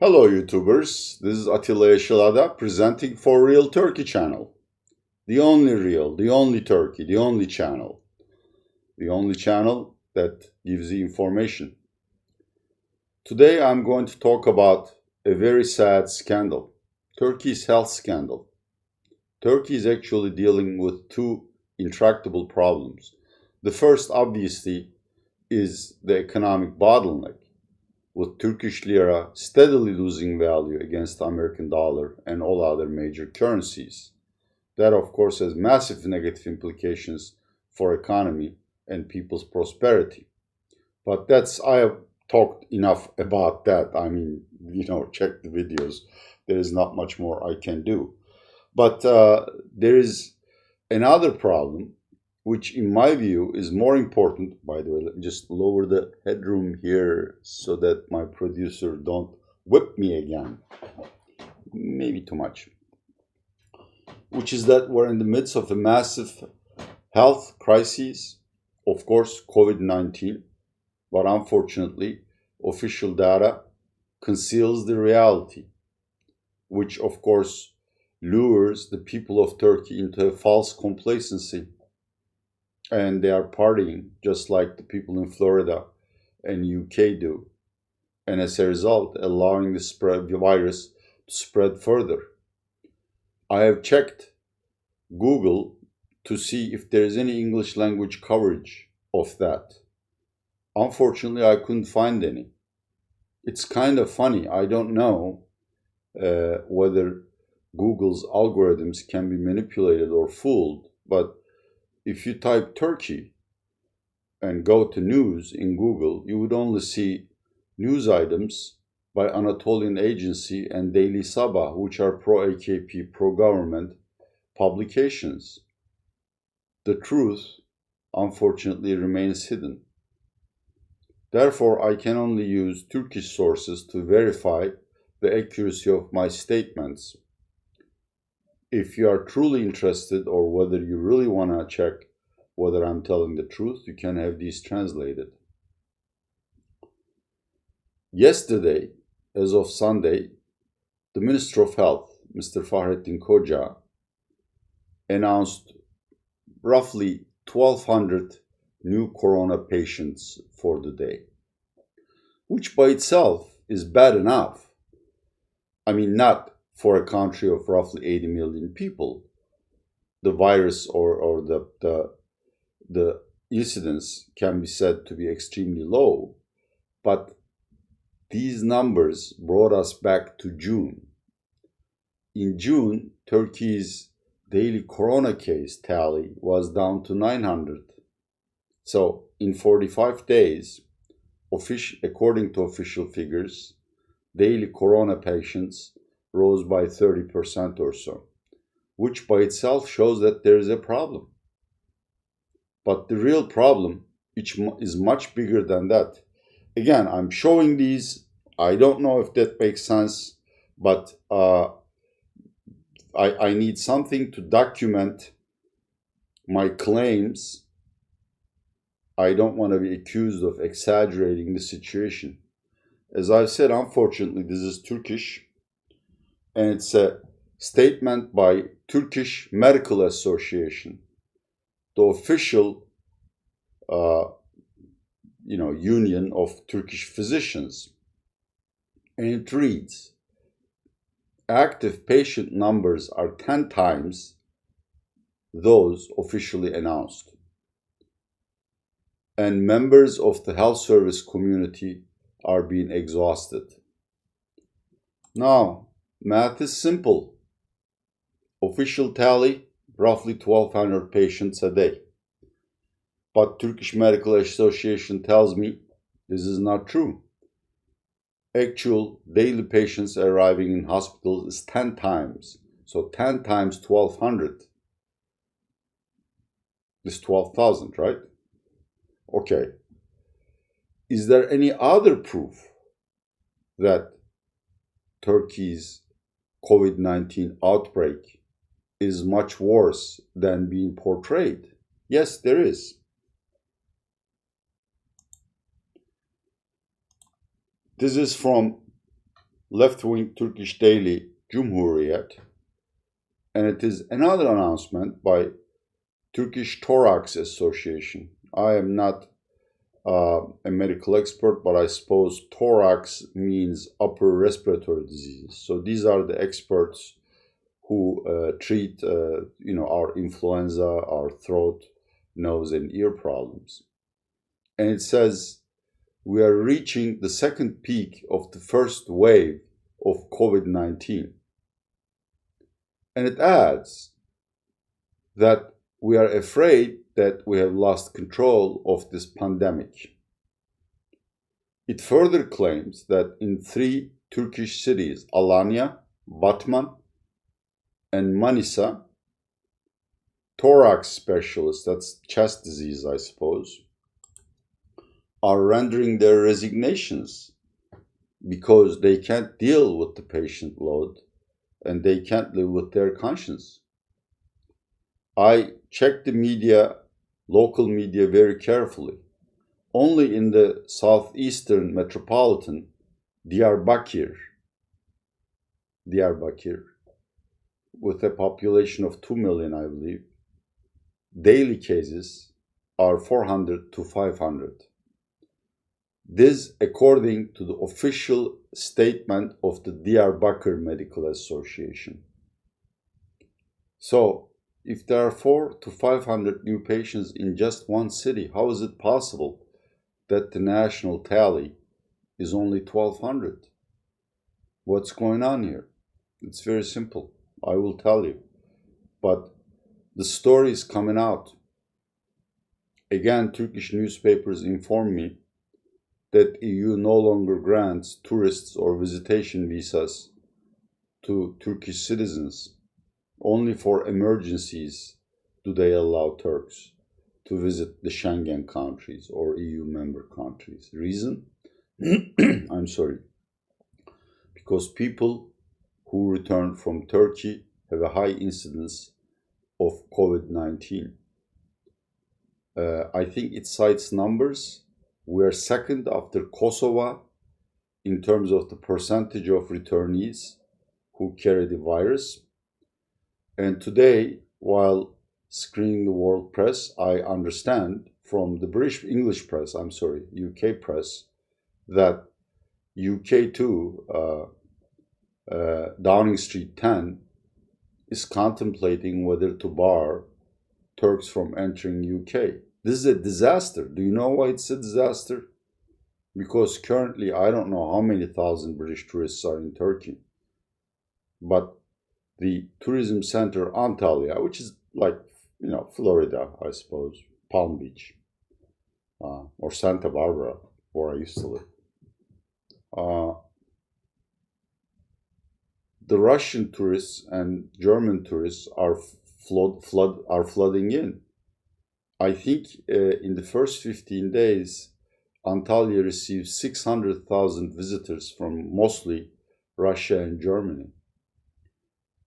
Hello YouTubers, this is Atilla Yeşilada presenting for Real Turkey channel. The only real, the only Turkey, the only channel. The only channel that gives you information. Today I'm going to talk about a very sad scandal. Turkey's health scandal. Turkey is actually dealing with two intractable problems. The first, obviously, is the economic bottleneck, with Turkish Lira steadily losing value against the American dollar and all other major currencies. That, of course, has massive negative implications for economy and people's prosperity. But I have talked enough about that. Check the videos. There is not much more I can do. But there is another problem, which in my view is more important. By the way, let me just lower the headroom here so that my producer don't whip me again. Maybe too much. Which is that we're in the midst of a massive health crisis, of course, COVID-19, but unfortunately, official data conceals the reality, which of course lures the people of Turkey into a false complacency. And they are partying just like the people in Florida and UK do. And as a result, allowing the virus to spread further. I have checked Google to see if there is any English language coverage of that. Unfortunately, I couldn't find any. It's kind of funny. I don't know whether Google's algorithms can be manipulated or fooled, but if you type Turkey and go to news in Google, you would only see news items by Anatolian Agency and Daily Sabah, which are pro-AKP, pro-government publications. The truth, unfortunately, remains hidden. Therefore, I can only use Turkish sources to verify the accuracy of my statements. If you are truly interested, or whether you really want to check whether I'm telling the truth, you can have these translated. Yesterday, as of Sunday, the Minister of Health, Mr. Fahrettin Koca, announced roughly 1,200 new corona patients for the day, which by itself is bad enough. Not for a country of roughly 80 million people. The virus or the incidence can be said to be extremely low, but these numbers brought us back to June. In June, Turkey's daily corona case tally was down to 900. So in 45 days, according to official figures, daily corona patients rose by 30% or so, which by itself shows that there is a problem. But the real problem is much bigger than that. Again, I'm showing these. I don't know if that makes sense, but I need something to document my claims. I don't want to be accused of exaggerating the situation. As I've said, unfortunately, this is Turkish, and it's a statement by Turkish Medical Association, the official union of Turkish physicians. And it reads, active patient numbers are 10 times those officially announced. And members of the health service community are being exhausted. Now, math is simple. Official tally, roughly 1,200 patients a day. But Turkish Medical Association tells me this is not true. Actual daily patients arriving in hospitals is 10 times. So 10 times 1,200 is 12,000, right? Okay. Is there any other proof that Turkey's COVID-19 outbreak is much worse than being portrayed? Yes, there is. This is from left-wing Turkish daily Cumhuriyet, and it is another announcement by Turkish Thorax Association. I am not a medical expert, but I suppose thorax means upper respiratory diseases. So these are the experts who treat, our influenza, our throat, nose, and ear problems. And it says we are reaching the second peak of the first wave of COVID-19. And it adds that we are afraid that we have lost control of this pandemic. It further claims that in 3 Turkish cities, Alanya, Batman, and Manisa, thorax specialists, that's chest disease, I suppose, are rendering their resignations because they can't deal with the patient load and they can't live with their conscience. I checked the media, local media, very carefully. Only in the southeastern metropolitan, Diyarbakir, with a population of 2 million, I believe, daily cases are 400 to 500. This according to the official statement of the Diyarbakir Medical Association. So, if there are 400 to 500 new patients in just one city, how is it possible that the national tally is only 1,200? What's going on here? It's very simple. I will tell you. But the story is coming out. Again, Turkish newspapers inform me that EU no longer grants tourists or visitation visas to Turkish citizens. Only for emergencies do they allow Turks to visit the Schengen countries or EU member countries. Reason? I'm sorry. Because people who return from Turkey have a high incidence of COVID-19. I think it cites numbers. We're second after Kosovo in terms of the percentage of returnees who carry the virus. And today, while screening the world press, I understand from the UK press, that UK too, Downing Street 10, is contemplating whether to bar Turks from entering UK. This is a disaster. Do you know why it's a disaster? Because currently, I don't know how many thousand British tourists are in Turkey, but the tourism center Antalya, which is like, Florida, I suppose, Palm Beach, or Santa Barbara, where I used to live. The Russian tourists and German tourists are flooding in. I think in the first 15 days, Antalya received 600,000 visitors from mostly Russia and Germany.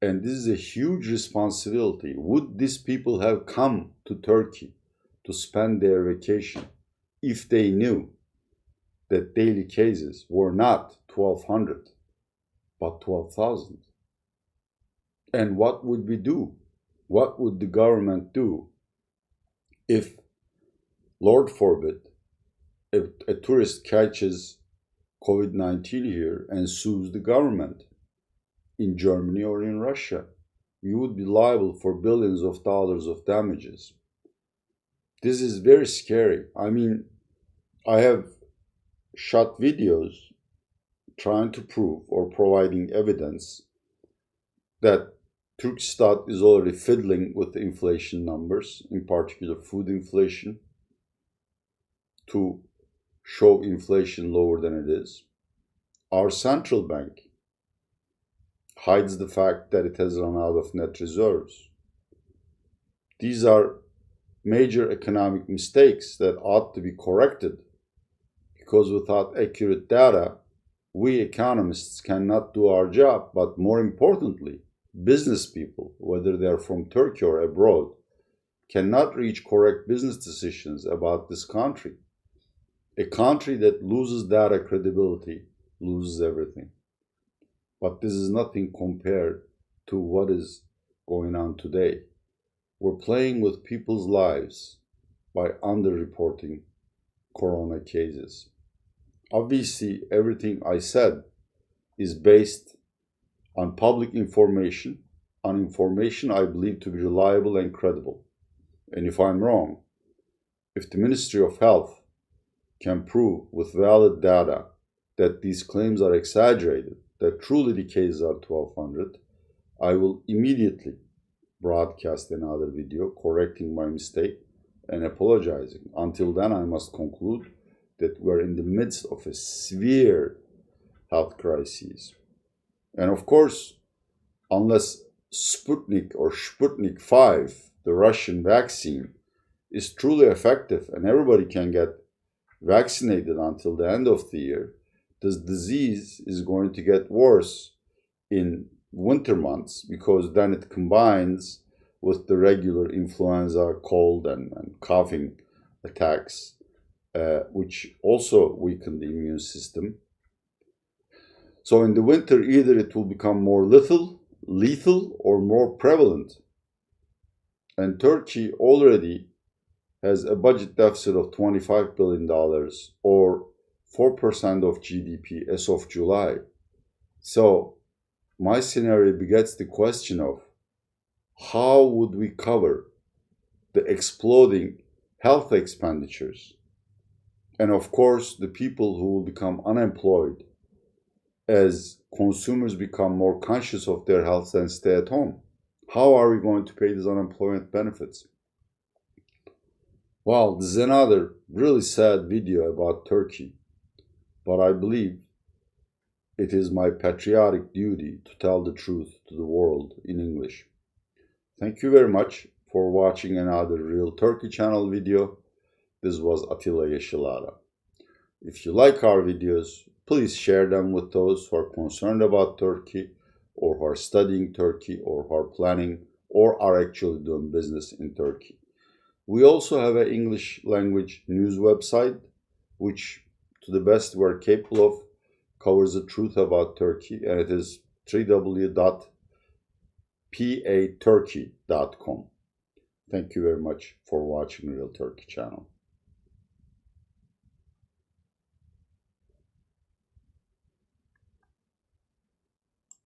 And this is a huge responsibility. Would these people have come to Turkey to spend their vacation if they knew that daily cases were not 1,200, but 12,000? And what would we do? What would the government do if, Lord forbid, if a tourist catches COVID-19 here and sues the government in Germany or in Russia? You would be liable for billions of dollars of damages. This is very scary. I mean, I have shot videos trying to prove or providing evidence that Turkstat is already fiddling with the inflation numbers, in particular food inflation, to show inflation lower than it is. Our central bank hides the fact that it has run out of net reserves. These are major economic mistakes that ought to be corrected, because without accurate data, we economists cannot do our job. But more importantly, business people, whether they are from Turkey or abroad, cannot reach correct business decisions about this country. A country that loses data credibility loses everything. But this is nothing compared to what is going on today. We're playing with people's lives by underreporting corona cases. Obviously, everything I said is based on public information, on information I believe to be reliable and credible. And if I'm wrong, if the Ministry of Health can prove with valid data that these claims are exaggerated, that truly the cases are 1,200, I will immediately broadcast another video correcting my mistake and apologizing. Until then, I must conclude that we're in the midst of a severe health crisis. And of course, unless Sputnik or Sputnik 5, the Russian vaccine, is truly effective and everybody can get vaccinated until the end of the year, this disease is going to get worse in winter months, because then it combines with the regular influenza, cold, and coughing attacks, which also weaken the immune system. So in the winter, either it will become more lethal, or more prevalent. And Turkey already has a budget deficit of $25 billion, or 4% of GDP as of July. So my scenario begets the question of how would we cover the exploding health expenditures? And of course, the people who will become unemployed as consumers become more conscious of their health and stay at home. How are we going to pay these unemployment benefits? Well, this is another really sad video about Turkey, but I believe it is my patriotic duty to tell the truth to the world in English. Thank you very much for watching another Real Turkey channel video. This was Atilla Yeşilada. If you like our videos, please share them with those who are concerned about Turkey, or who are studying Turkey, or who are planning, or are actually doing business in Turkey. We also have an English language news website, which, to the best we're capable of, covers the truth about Turkey, and it is www.paturkey.com. Thank you very much for watching Real Turkey channel.